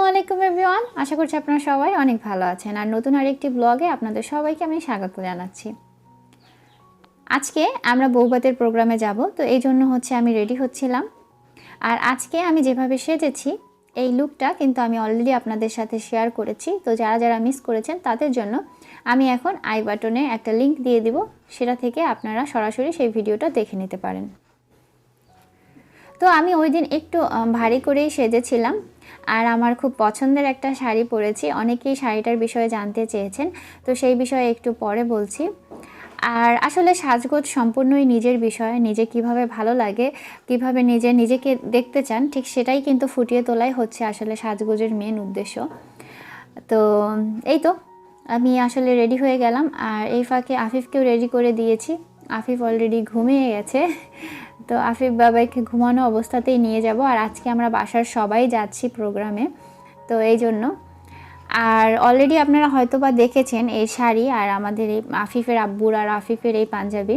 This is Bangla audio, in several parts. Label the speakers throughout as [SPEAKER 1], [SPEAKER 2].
[SPEAKER 1] আলাইকুম এভরিওয়ান, আশা করছি আপনারা সবাই অনেক ভালো আছেন। আর নতুন আরেকটি ব্লগে আপনাদের সবাইকে আমি স্বাগত জানাচ্ছি। আজকে আমরা বউভাতের প্রোগ্রামে যাব, তো এই জন্য আমি রেডি হচ্ছিলাম। আর আজকে আমি যেভাবে সেজেছি এই লুকটা কিন্তু আমি অলরেডি আপনাদের সাথে শেয়ার করেছি। তো যারা যারা মিস করেছেন তাদের জন্য আমি এখন আই বাটনে একটা লিংক দিয়ে দিব, সেটা থেকে আপনারা সরাসরি সেই ভিডিওটা দেখে নিতে পারেন। তো আমি ওই দিন একটু ভারী করেই সেজেছিলাম, আর আমার খুব পছন্দের একটা শাড়ি পরেছি। অনেকেই শাড়িটার বিষয়ে জানতে চেয়েছেন, তো সেই বিষয়ে একটু পরে বলছি। আর আসলে সাজগোজ সম্পূর্ণই নিজের বিষয়, নিজে কিভাবে ভালো লাগে, কিভাবে নিজেকে দেখতে চান, ঠিক সেটাই কিন্তু ফুটিয়ে তোলাই হচ্ছে আসলে সাজগোজের মেন উদ্দেশ্য। তো এই তো আমি আসলে রেডি হয়ে গেলাম, আর এই ফাঁকে আফিফকেও রেডি করে দিয়েছি। আফিফ অলরেডি ঘুমিয়ে গেছে, তো আফিফ বাবাকে ঘুমানো অবস্থাতেই নিয়ে যাব। আর আজকে আমরা বাসার সবাই যাচ্ছি প্রোগ্রামে, তো এই জন্য। আর অলরেডি আপনারা হয়তো বা দেখেছেন এই শাড়ি আর আমাদের এই আফিফের আব্বুর আর আফিফের এই পাঞ্জাবি।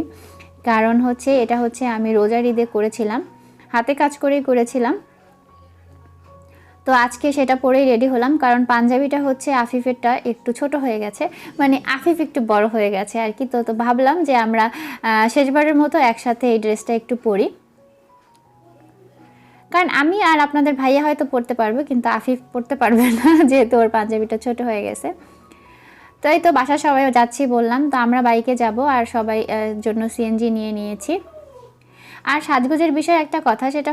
[SPEAKER 1] কারণ এটা আমি রোজার ঈদে করেছিলাম, হাতে কাজ করেই করেছিলাম। তো আজকে সেটা পরেই রেডি হলাম, কারণ পাঞ্জাবিটা আফিফেরটা একটু ছোট হয়ে গেছে, মানে আফিফ একটু বড় হয়ে গেছে আর কি। তো ভাবলাম যে আমরা শেষবারের মতো একসাথে এই ড্রেসটা একটু পরি, কারণ আমি আর আপনাদের ভাইয়া হয়তো পরতে পারবে, কিন্তু আফিফ পরতে পারবে না যেহেতু ওর পাঞ্জাবিটা ছোট হয়ে গেছে। তো এই তো বাসার সবাই যাচ্ছি বললাম, তো আমরা বাইকে যাব আর সবাই জন্য সিএনজি নিয়ে নিয়েছি। আর সাজগোজের বিষয়ে একটা কথা, সেটা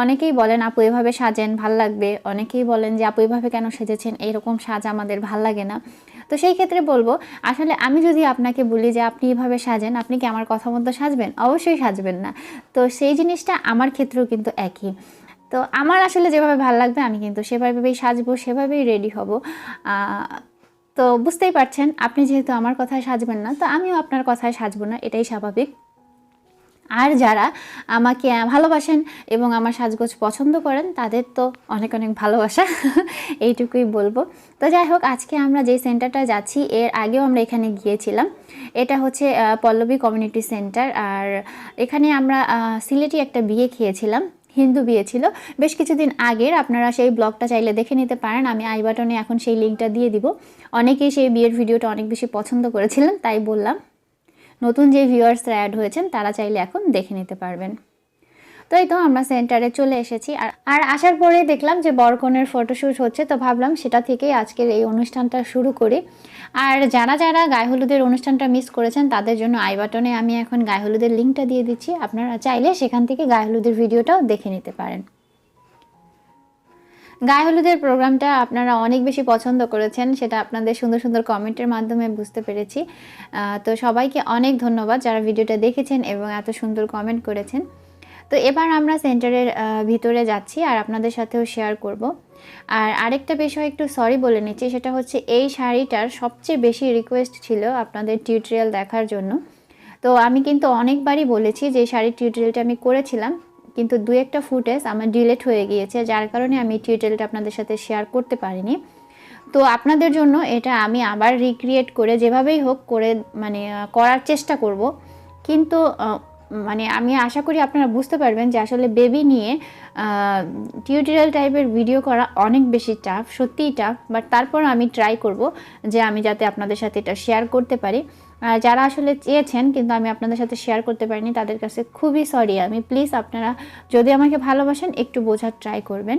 [SPEAKER 1] অনেকেই বলেন আপু এভাবে সাজেন ভাল লাগবে, অনেকেই বলেন যে আপু এভাবে কেন সেজেছেন, এইরকম সাজ আমাদের ভাল লাগে না। তো সেই ক্ষেত্রে বলবো, আসলে আমি যদি আপনাকে বলি যে আপনি এভাবে সাজেন, আপনি কি আমার কথা মতো সাজবেন? অবশ্যই সাজবেন না। তো সেই জিনিসটা আমার ক্ষেত্রেও কিন্তু একই। তো আমার আসলে যেভাবে ভাল লাগবে আমি কিন্তু সেভাবেই সাজবো, সেভাবেই রেডি হব। তো বুঝতেই পারছেন, আপনি যেহেতু আমার কথায় সাজবেন না, তো আমিও আপনার কথায় সাজবো না, এটাই স্বাভাবিক। আর যারা আমাকে ভালোবাসেন এবং আমার সাজগোজ পছন্দ করেন তাদের তো অনেক অনেক ভালোবাসা, এইটুকুই বলবো। তো যাই হোক, আজকে আমরা যে সেন্টারটা যাচ্ছি, এর আগেও আমরা এখানে গিয়েছিলাম। এটা পল্লবী কমিউনিটি সেন্টার। আর এখানে আমরা সিলেটি একটা বিয়ে খেয়েছিলাম, হিন্দু বিয়ে ছিল বেশ কিছুদিন আগের। আপনারা সেই ব্লগটা চাইলে দেখে নিতে পারেন, আমি আই বাটনে এখন সেই লিঙ্কটা দিয়ে দিব। অনেকেই সেই বিয়ের ভিডিওটা অনেক বেশি পছন্দ করেছিলেন, তাই বললাম নতুন যে ভিউয়ার্সরা অ্যাড হয়েছেন তারা চাইলে এখন দেখে নিতে পারবেন। তো এই তো আমরা সেন্টারে চলে এসেছি, আর আসার পরেই দেখলাম যে বরকনের ফটোশ্যুট হচ্ছে, তো ভাবলাম সেটা থেকেই আজকের এই অনুষ্ঠানটা শুরু করি। আর যারা যারা গায়ে হলুদের অনুষ্ঠানটা মিস করেছেন তাদের জন্য আই বাটনে আমি এখন গায়ে হলুদের লিঙ্কটা দিয়ে দিচ্ছি, আপনারা চাইলে সেখান থেকে গায়ে হলুদের ভিডিওটাও দেখে নিতে পারেন। গায়ে হলুদের প্রোগ্রামটা আপনারা অনেক বেশি পছন্দ করেছেন, সেটা আপনাদের সুন্দর সুন্দর কমেন্টের মাধ্যমে বুঝতে পেরেছি। তো সবাইকে অনেক ধন্যবাদ যারা ভিডিওটা দেখেছেন এবং এত সুন্দর কমেন্ট করেছেন। তো এবার আমরা সেন্টারের ভিতরে যাচ্ছি আর আপনাদের সাথেও শেয়ার করব। আর আরেকটা বিষয় একটু সরি বলে নিচ্ছি, সেটা এই শাড়িটার সবচেয়ে বেশি রিকোয়েস্ট ছিল আপনাদের টিউটোরিয়াল দেখার জন্য। তো আমি কিন্তু অনেকবারই বলেছি যে শাড়ির টিউটোরিয়ালটা আমি করেছিলাম, কিন্তু দু একটা ফুটেজ আমার ডিলিট হয়ে গিয়েছে, যার কারণে আমি টিউটোরিয়ালটা আপনাদের সাথে শেয়ার করতে পারিনি। তো আপনাদের জন্য এটা আমি আবার রিক্রিয়েট করে যেভাবেই হোক করে করার চেষ্টা করব। কিন্তু আমি আশা করি আপনারা বুঝতে পারবেন যে আসলে বেবি নিয়ে টিউটোরিয়াল টাইপের ভিডিও করা অনেক বেশি টাফ, সত্যিই টাফ। বাট তারপর আমি ট্রাই করব যে আমি যাতে আপনাদের সাথে এটা শেয়ার করতে পারি। যারা আসলে চেয়েছেন কিন্তু আমি আপনাদের সাথে শেয়ার করতে পারিনি, তাদের কাছে খুবই সরি। আমি প্লিজ আপনারা যদি আমাকে ভালোবাসেন একটু বোঝার ট্রাই করবেন।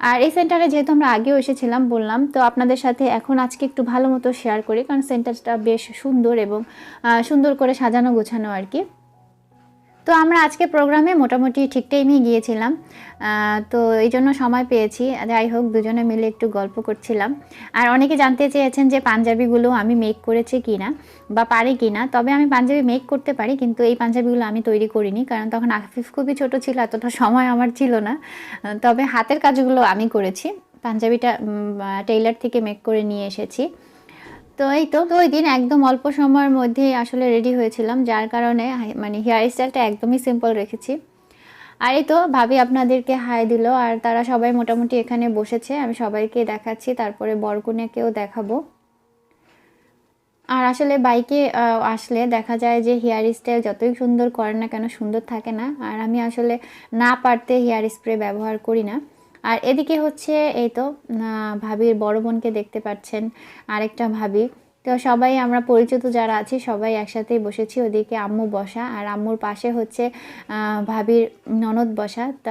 [SPEAKER 1] আর এই সেন্টারে যেহেতু আমরা আগেও এসেছিলাম বললাম, তো আপনাদের সাথে এখন আজকে একটু ভালো মতো শেয়ার করি, কারণ সেন্টারটা বেশ সুন্দর এবং সুন্দর করে সাজানো গোছানো আর কি। তো আমরা আজকে প্রোগ্রামে মোটামুটি ঠিক টাইমেই গিয়েছিলাম, তো এই জন্য সময় পেয়েছি। যাই হোক, দুজনে মিলে একটু গল্প করছিলাম। আর অনেকে জানতে চেয়েছেন যে পাঞ্জাবিগুলো আমি মেক করেছি কিনা বা পারি কিনা। তবে আমি পাঞ্জাবি মেক করতে পারি, কিন্তু এই পাঞ্জাবিগুলো আমি তৈরি করিনি, কারণ তখন আফিফ খুবই ছোট ছিল, এতটা সময় আমার ছিল না। তবে হাতের কাজগুলো আমি করেছি, পাঞ্জাবিটা টেইলার থেকে মেক করে নিয়ে এসেছি। তো এই তো ওই দিন একদম অল্প সময়ের মধ্যেই আসলে রেডি হয়েছিলাম, যার কারণে হেয়ার স্টাইলটা একদমই সিম্পল রেখেছি। আর এই তো ভাবি আপনাদেরকে হাই দিল, আর তারা সবাই মোটামুটি এখানে বসেছে, আমি সবাইকে দেখাচ্ছি, তারপরে বরকনেকেও দেখাবো। আর আসলে বাইকে আসলে দেখা যায় যে হেয়ার স্টাইল যতই সুন্দর করেন না কেন সুন্দর থাকে না। আর আমি আসলে না পারতে হেয়ার স্প্রে ব্যবহার করি না। আর এদিকে হচ্ছে এই তো ভাবির বড় বোনকে দেখতে পাচ্ছেন, আরেকটা ভাবি। তো সবাই আমরা পরিচিত যারা আছি সবাই একসাথেই বসেছি। ওদিকে আম্মু বসা, আর আম্মুর পাশে হচ্ছে ভাবির ননদ বসা। তো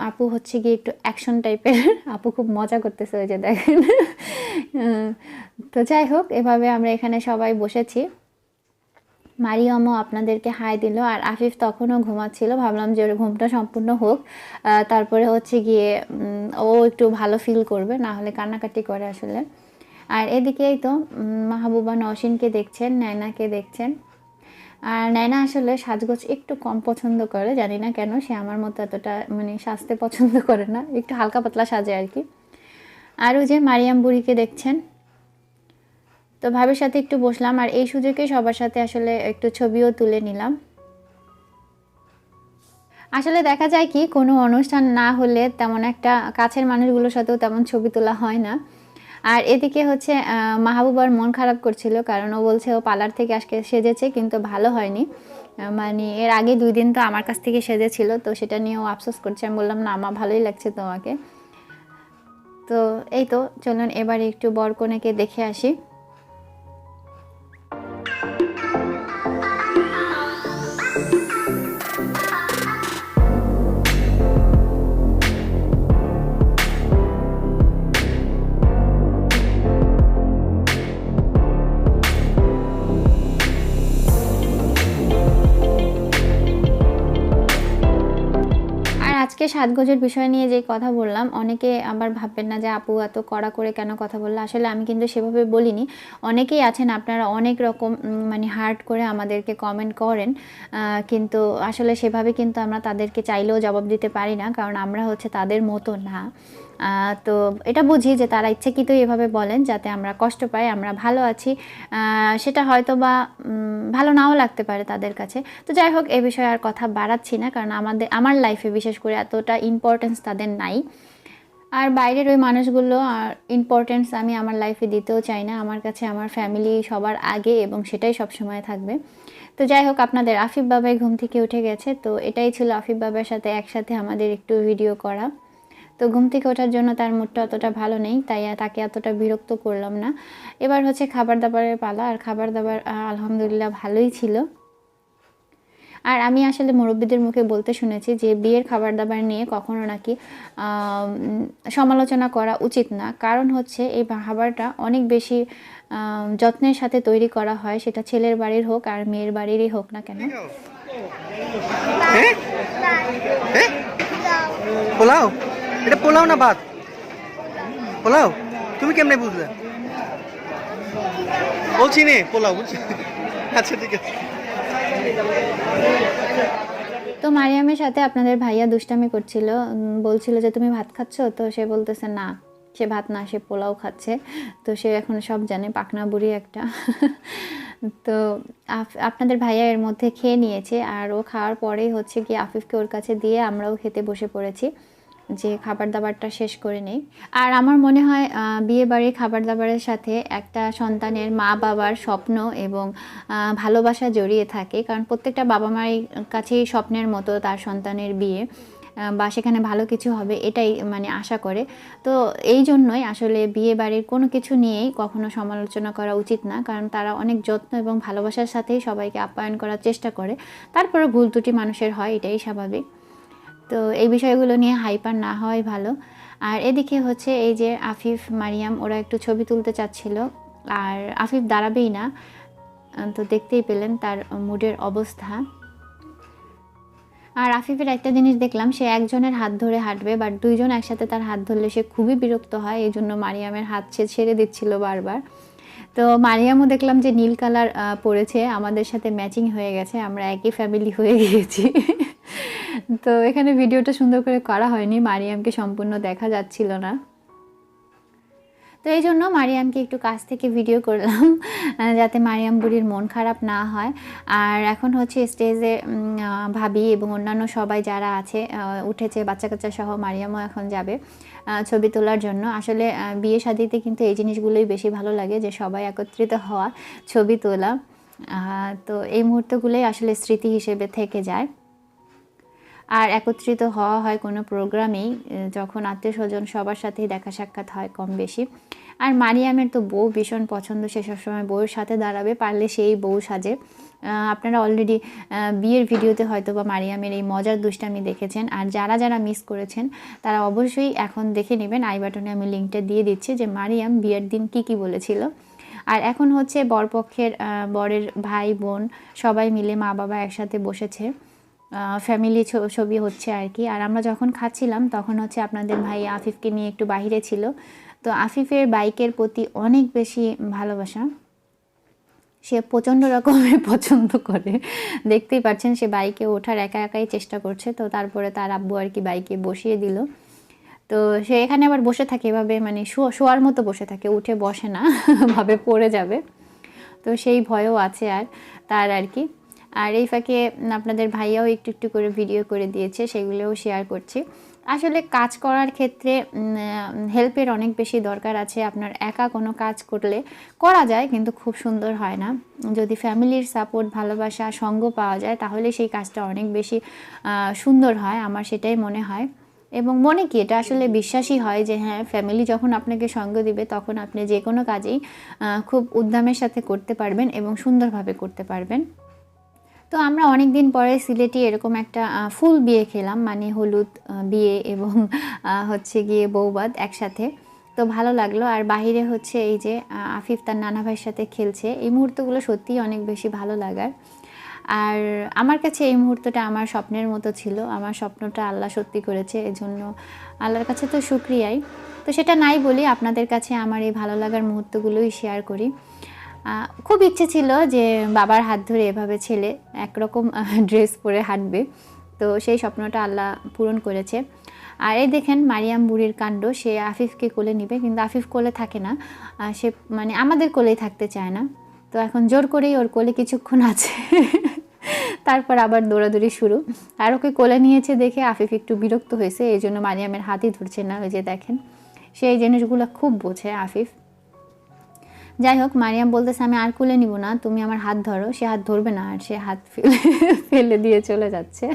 [SPEAKER 1] আপু হচ্ছে গিয়ে একটু অ্যাকশন টাইপের, আপু খুব মজা করতেছে, ওই যে দেখেন। তো যাই হোক, এভাবে আমরা এখানে সবাই বসেছি। মারিয়ামও আপনাদেরকে হাই দিল, আর আফিফ তখনও ঘুমাচ্ছিল। ভাবলাম যে ওর ঘুমটা সম্পূর্ণ হোক, তারপরে হচ্ছে গিয়ে ও একটু ভালো ফিল করবে, না হলে কান্নাকাটি করে আসলে। আর এদিকেই তো মাহবুবা নওশিনকে দেখছেন, নায়নাকে দেখছেন। আর নায়না আসলে সাজগোজ একটু কম পছন্দ করে, জানি না কেন, সে আমার মতো এতটা মানে সাজতে পছন্দ করে না, একটু হালকা পাতলা সাজে আর কি। আর ওই যে মারিয়াম বুড়িকে দেখছেন। তো ভাবির সাথে একটু বসলাম, আর এই সুযোগে সবার সাথে আসলে একটু ছবিও তুলে নিলাম। আসলে দেখা যায় কি, কোনো অনুষ্ঠান না হলে তেমন একটা কাছের মানুষগুলোর সাথেও তেমন ছবি তোলা হয় না। আর এদিকে হচ্ছে মাহবুবার মন খারাপ করছিল, কারণ ও বলছে ও পার্লার থেকে আজকে সেজেছে কিন্তু ভালো হয়নি। মানে এর আগে 2 দিন তো আমার কাছ থেকে সেজেছিল, তো সেটা নিয়ে ও আফসোস করছে। আমি বললাম না, আমার ভালোই লাগছে তোমাকে। তো এই তো চলুন এবার একটু বরকনেকে দেখে আসি। আজকে সাজগোজের বিষয় নিয়ে যে কথা বললাম, অনেকে আবার ভাববেন না যে আপু এত কড়া করে কেন কথা বললো। আসলে আমি কিন্তু সেভাবে বলিনি। অনেকেই আছেন আপনারা অনেক রকম মানে হার্ড করে আমাদেরকে কমেন্ট করেন, কিন্তু আসলে সেভাবে কিন্তু আমরা তাদেরকে চাইলেও জবাব দিতে পারি না, কারণ আমরা হচ্ছে তাদের মতো না। তো এটা বুঝি যে তারা ইচ্ছাকৃতই এভাবে বলেন যাতে আমরা কষ্ট পাই, আমরা ভালো আছি। সেটা হয়তো বা ভালো নাও লাগতে পারে তাদের কাছে। তো যাই হোক, এ বিষয়ে আর কথা বাড়াচ্ছি না, কারণ আমার লাইফে বিশেষ করে এতটা ইম্পর্টেন্স তাদের নাই। আর বাইরের ওই মানুষগুলো আর ইম্পর্টেন্স আমি আমার লাইফে দিতেও চাই না। আমার কাছে আমার ফ্যামিলি সবার আগে, এবং সেটাই সবসময় থাকবে। তো যাই হোক, আপনাদের আফিফ বাবাই ঘুম থেকে উঠে গেছে, তো এটাই ছিল আফিফ বাবার সাথে একসাথে আমাদের একটু ভিডিও করা। তো ঘুম থেকে ওঠার জন্য তার মুডটা অতটা ভালো নেই, তাই তাকে এতটা বিরক্ত করলাম না। এবার হচ্ছে খাবার দাবারের পালা, আর খাবার দাবার আলহামদুলিল্লাহ ভালোই ছিল। আর আমি আসলে মুরব্বীদের মুখে বলতে শুনেছি যে বিয়ের খাবার দাবার নিয়ে কখনো নাকি সমালোচনা করা উচিত না, কারণ হচ্ছে এই খাবারটা অনেক বেশি যত্নের সাথে তৈরি করা হয়, সেটা ছেলের বাড়ির হোক আর মেয়ের বাড়িরই হোক না কেন।
[SPEAKER 2] পোলাও, এটা পোলাও না ভাত? পোলাও তুমি কেমনে বুঝলে? বলছি নে পোলাও, বুঝছি। আচ্ছা ঠিক আছে।
[SPEAKER 1] তো মারিয়ামের সাথে আপনাদের ভাইয়া দুষ্টামি করছিল, বলছিল যে তুমি ভাত খাচ্ছ, তো সে বলতেছে না, সে ভাত না, সে পোলাও খাচ্ছে। তো সে এখন সব জানে, পাকনা বুড়ি একটা। তো আপনাদের ভাইয়া এর মধ্যে খেয়ে নিয়েছে, আর ও খাওয়ার পরেই হচ্ছে কি আফিফকে ওর কাছে দিয়ে আমরাও খেতে বসে পড়েছি, যে খাবার দাবারটা শেষ করে নেই। আর আমার মনে হয় বিয়ে বাড়ির খাবার দাবারের সাথে একটা সন্তানের মা বাবার স্বপ্ন এবং ভালোবাসা জড়িয়ে থাকে, কারণ প্রত্যেকটা বাবা মায়ের কাছেই স্বপ্নের মতো তার সন্তানের বিয়ে বা সেখানে ভালো কিছু হবে, এটাই মানে আশা করে। তো এই জন্যই আসলে বিয়ে বাড়ির কোনো কিছু নিয়েই কখনো সমালোচনা করা উচিত না, কারণ তারা অনেক যত্ন এবং ভালোবাসার সাথেই সবাইকে আপ্যায়ন করার চেষ্টা করে। তারপরে ভুল ত্রুটি মানুষের হয়, এটাই স্বাভাবিক। তো এই বিষয়গুলো নিয়ে হাইপার না হওয়াই ভালো। আর এদিকে হচ্ছে এই যে আফিফ মারিয়াম ওরা একটু ছবি তুলতে চাচ্ছিল, আর আফিফ দাঁড়াবেই না। তো দেখতেই পেলেন তার মুডের অবস্থা। আর আফিফের একটা জিনিস দেখলাম, সে একজনের হাত ধরে হাঁটবে, বাট দুইজন একসাথে তার হাত ধরলে সে খুবই বিরক্ত হয়, এই জন্য মারিয়ামের হাত সে ছেড়ে দিচ্ছিল বারবার। তো মারিয়ামও দেখলাম যে নীল কালার পরেছে, আমাদের সাথে ম্যাচিং হয়ে গেছে, আমরা একই ফ্যামিলি হয়ে গিয়েছি। তো এখানে ভিডিওটা সুন্দর করে করা হয়নি, মারিয়ামকে সম্পূর্ণ দেখা যাচ্ছিল না। তো এই জন্য মারিয়ামকে একটু কাছ থেকে ভিডিও করলাম, যাতে মারিয়াম বুড়ির মন খারাপ না হয়। আর এখন হচ্ছে স্টেজে ভাবি এবং অন্যান্য সবাই যারা আছে উঠেছে, বাচ্চা কাচ্চা সহ মারিয়ামও এখন যাবে ছবি তোলার জন্য। আসলে বিয়ে শাদিতে কিন্তু এই জিনিসগুলোই বেশি ভালো লাগে, যে সবাই একত্রিত হওয়া, ছবি তোলা। তো এই মুহূর্তগুলোই আসলে স্মৃতি হিসেবে থেকে যায়। আর একত্রিত হওয়া হয় কোনো প্রোগ্রামেই, যখন আত্মীয়স্বজন সবার সাথেই দেখা সাক্ষাৎ হয় কম বেশি। আর মারিয়ামের তো বউ ভীষণ পছন্দ, সে সবসময় বউয়ের সাথে দাঁড়াবে, পারলে সেই বউ সাজে। আপনারা অলরেডি বিয়ের ভিডিওতে হয়তো বা মারিয়ামের এই মজার দুষ্টামি দেখেছেন। আর যারা যারা মিস করেছেন তারা অবশ্যই এখন দেখে নেবেন, আই বাটনে আমি লিঙ্কটা দিয়ে দিচ্ছি যে মারিয়াম বিয়ের দিন কি বলেছিল। আর এখন হচ্ছে বরপক্ষের বরের ভাই বোন সবাই মিলে মা বাবা একসাথে বসেছে, ফ্যামিলি ছবি হচ্ছে আর কি। আর আমরা যখন খাচ্ছিলাম তখন হচ্ছে আপনাদের ভাই আফিফকে নিয়ে একটু বাহিরে ছিল। তো আফিফের বাইকের প্রতি অনেক বেশি ভালোবাসা, সে প্রচণ্ড রকমের পছন্দ করে, দেখতেই পাচ্ছেন সে বাইকে ওঠার একা একাই চেষ্টা করছে। তো তারপরে তার আব্বু আর কি বাইকে বসিয়ে দিল। তো সে এখানে আবার বসে থাকে এভাবে, মানে শোয়ার মতো বসে থাকে, উঠে বসে না, ভাবে পড়ে যাবে। তো সেই ভয়ও আছে আর তার আর কি। আর এই ফাঁকে আপনাদের ভাইয়াও একটু একটু করে ভিডিও করে দিয়েছে, সেগুলোও শেয়ার করছি। আসলে কাজ করার ক্ষেত্রে হেল্পের অনেক বেশি দরকার আছে। আপনার একা কোনো কাজ করলে করা যায় কিন্তু খুব সুন্দর হয় না। যদি ফ্যামিলির সাপোর্ট, ভালোবাসা, সঙ্গ পাওয়া যায় তাহলে সেই কাজটা অনেক বেশি সুন্দর হয়, আমার সেটাই মনে হয়। এবং মনে কি এটা আসলে বিশ্বাসই হয় যে হ্যাঁ, ফ্যামিলি যখন আপনাকে সঙ্গ দিবে তখন আপনি যে কোনো কাজেই খুব উদ্যমের সাথে করতে পারবেন এবং সুন্দরভাবে করতে পারবেন। তো আমরা অনেক দিন পরে সিলেটে এরকম একটা ফুল বিয়ে খেলাম, মানে হলুদ বিয়ে এবং হচ্ছে গিয়ে বৌবাদ একসাথে। তো ভালো লাগলো। আর বাহিরে হচ্ছে এই যে আফিফ তার নানা ভাইয়ের সাথে খেলছে, এই মুহূর্তগুলো সত্যিই অনেক বেশি ভালো লাগার। আর আমার কাছে এই মুহূর্তটা আমার স্বপ্নের মতো ছিল, আমার স্বপ্নটা আল্লাহ সত্যি করেছে, এজন্য আল্লাহর কাছে তো শুকরিয়াই। তো সেটা নাই বলি, আপনাদের কাছে আমার এই ভালো লাগার মুহূর্তগুলোই শেয়ার করি। খুব ইচ্ছে ছিল যে বাবার হাত ধরে এভাবে ছেলে একরকম ড্রেস পরে হাঁটবে, তো সেই স্বপ্নটা আল্লাহ পূরণ করেছে। আর এই দেখেন মারিয়াম বুড়ির কাণ্ড, সে আফিফকে কোলে নিবে কিন্তু আফিফ কোলে থাকে না, সে মানে আমাদের কোলেই থাকতে চায় না। তো এখন জোর করেই ওর কোলে কিছুক্ষণ আছে, তারপর আবার দৌড়াদৌড়ি শুরু। আর ওকে কোলে নিয়েছে দেখে আফিফ একটু বিরক্ত হয়েছে, এই জন্য মারিয়ামের হাতই ধরছে না। ওই যে দেখেন, সেই জিনিসগুলো খুব বোঝে আফিফ। যাই হোক, মারিয়াম বলতেছে আমি আর কোলে নিব না, তুমি আমার হাত ধরো। সে হাত ধরবে না, আর সে হাত ফেলে দিয়ে চলে যাচ্ছে।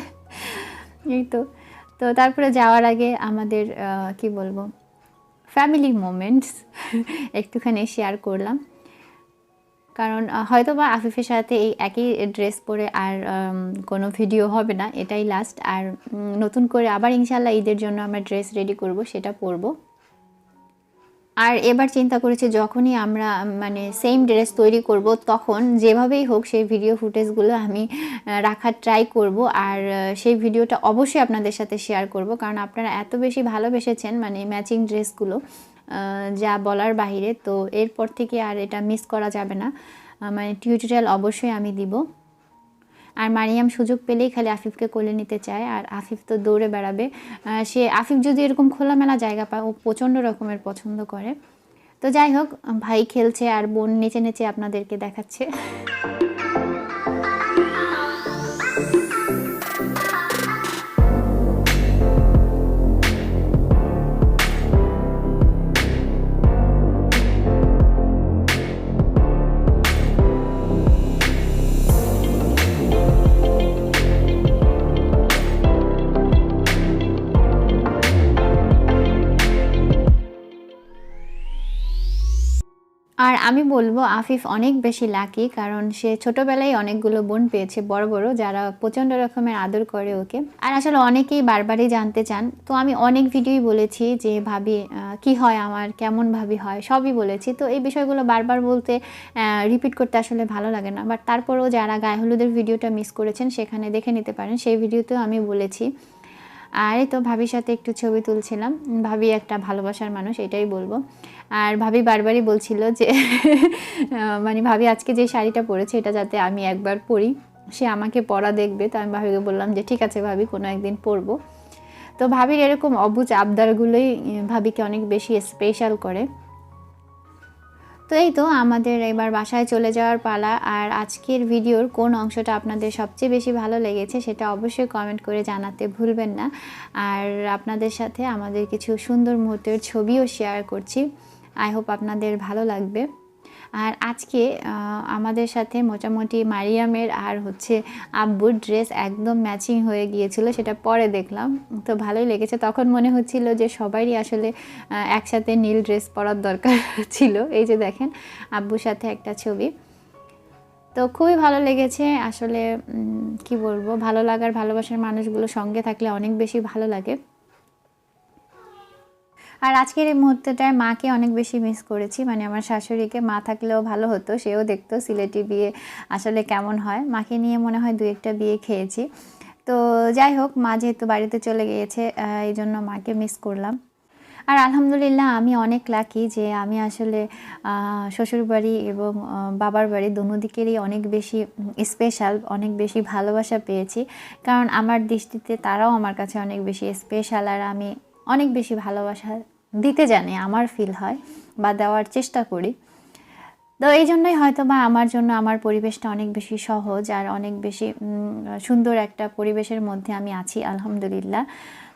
[SPEAKER 1] এই তো। তো তারপরে যাওয়ার আগে আমাদের কি বলবো, ফ্যামিলি মোমেন্টস একটুখানি শেয়ার করলাম। কারণ হয়তো বা আফিফের সাথে এই একই ড্রেস পরে আর কোনো ভিডিও হবে না, এটাই লাস্ট। আর নতুন করে আবার ইনশাল্লাহ ঈদের জন্য আমরা ড্রেস রেডি করব, সেটা পরবো। আর এবার চিন্তা করেছি যখনই আমরা মানে সেম ড্রেস তৈরি করব তখন যেভাবেই হোক সেই ভিডিও ফুটেজগুলো আমি রাখার ট্রাই করব। আর সেই ভিডিওটা অবশ্যই আপনাদের সাথে শেয়ার করব, কারণ আপনারা এত বেশি ভালোবেসেছেন মানে ম্যাচিং ড্রেসগুলো, যা বলার বাহিরে। তো এরপর থেকে আর এটা মিস করা যাবে না, মানে টিউটোরিয়াল অবশ্যই আমি দিব। আর মারিয়াম সুযোগ পেলেই খালি আফিফকে কোলে নিতে চায়, আর আফিফ তো দৌড়ে বেড়াবে। সে আফিফ যদি এরকম খোলামেলা জায়গা পায় ও প্রচণ্ড রকমের পছন্দ করে। তো যাই হোক, ভাই খেলছে আর বোন নেচে নেচে আপনাদেরকে দেখাচ্ছে। আর আমি বলবো আফিফ অনেক বেশি লাকি, কারণ সে ছোটবেলায় অনেকগুলো বোন পেয়েছে বড় বড়, যারা প্রচণ্ড রকমের আদর করে ওকে। আর আসলে অনেকেই বারবারই জানতে চান, তো আমি অনেক ভিডিওই বলেছি যে ভাবি কি হয় আমার, কেমন ভাবি হয়, সবই বলেছি। তো এই বিষয়গুলো বারবার বলতে রিপিট করতে আসলে ভালো লাগে না, বাট তারপরেও যারা গায়ে হলুদের ভিডিওটা মিস করেছেন সেখানে দেখে নিতে পারেন, সেই ভিডিওতেও আমি বলেছি। আর এই তো ভাবির সাথে একটু ছবি তুলছিলাম, ভাবি একটা ভালোবাসার মানুষ, এটাই বলবো। আর ভাবি বারবারই বলছিল যে মানে ভাবি আজকে যে শাড়িটা পরেছে এটা যাতে আমি একবার পরি, সে আমাকে পরা দেখবে। তো আমি ভাবিকে বললাম যে ঠিক আছে ভাবি, কোনো একদিন পরবো। তো ভাবির এরকম অবুঝ আবদারগুলোই ভাবিকে অনেক বেশি স্পেশাল করে। তো এই তো আমাদের এবার বাসায় চলে যাওয়ার পালা। আর আজকের ভিডিওর কোন অংশটা আপনাদের সবচেয়ে বেশি ভালো লেগেছে সেটা অবশ্যই কমেন্ট করে জানাতে ভুলবেন না। আর আপনাদের সাথে আমাদের কিছু সুন্দর মুহূর্তের ছবিও শেয়ার করছি, আই হোপ আপনাদের ভালো লাগবে। আর আজকে আমাদের সাথে মোটামুটি মারিয়ামের আর হচ্ছে আব্বুর ড্রেস একদম ম্যাচিং হয়ে গিয়েছিল, সেটা পরে দেখলাম, তো ভালোই লেগেছে। তখন মনে হচ্ছিল যে সবারই আসলে একসাথে নীল ড্রেস পরার দরকার ছিল। এই যে দেখেন আব্বুর সাথে একটা ছবি, তো খুবই ভালো লেগেছে আসলে। কি বলবো, ভালো লাগার ভালোবাসার মানুষগুলো সঙ্গে থাকলে অনেক বেশি ভালো লাগে। আর আজকের এই মুহূর্তটায় মাকে অনেক বেশি মিস করেছি, মানে আমার শাশুড়িকে। মা থাকলেও ভালো হতো, সেও দেখতো সিলেটি বিয়ে আসলে কেমন হয়। মাকে নিয়ে মনে হয় 2-1টা বিয়ে খেয়েছি। তো যাই হোক, মা যেহেতু বাড়িতে চলে গিয়েছে এই জন্য মাকে মিস করলাম। আর আলহামদুলিল্লাহ আমি অনেক লাকি যে আমি আসলে শ্বশুরবাড়ি এবং বাবার বাড়ি দোনো দিকেরই অনেক বেশি স্পেশাল, অনেক বেশি ভালোবাসা পেয়েছি। কারণ আমার দৃষ্টিতে তারাও আমার কাছে অনেক বেশি স্পেশাল, আর আমি অনেক বেশি ভালোবাসা দিতে জানি, আমার ফিল হয় বা দেওয়ার চেষ্টা করি। তো এই জন্যই হয়তো বা আমার জন্য আমার পরিবেশটা অনেক বেশি সহজ আর অনেক বেশি সুন্দর একটা পরিবেশের মধ্যে আমি আছি আলহামদুলিল্লাহ।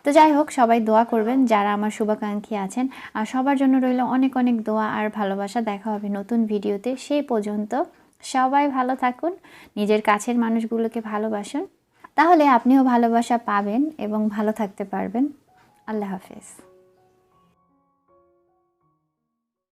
[SPEAKER 1] তো যাই হোক, সবাই দোয়া করবেন যারা আমার শুভাকাঙ্ক্ষী আছেন, আর সবার জন্য রইল অনেক অনেক দোয়া আর ভালোবাসা। দেখা হবে নতুন ভিডিওতে, সেই পর্যন্ত সবাই ভালো থাকুন, নিজের কাছের মানুষগুলোকে ভালোবাসুন, তাহলে আপনিও ভালোবাসা পাবেন এবং ভালো থাকতে পারবেন। আল্লাহ হাফেজ।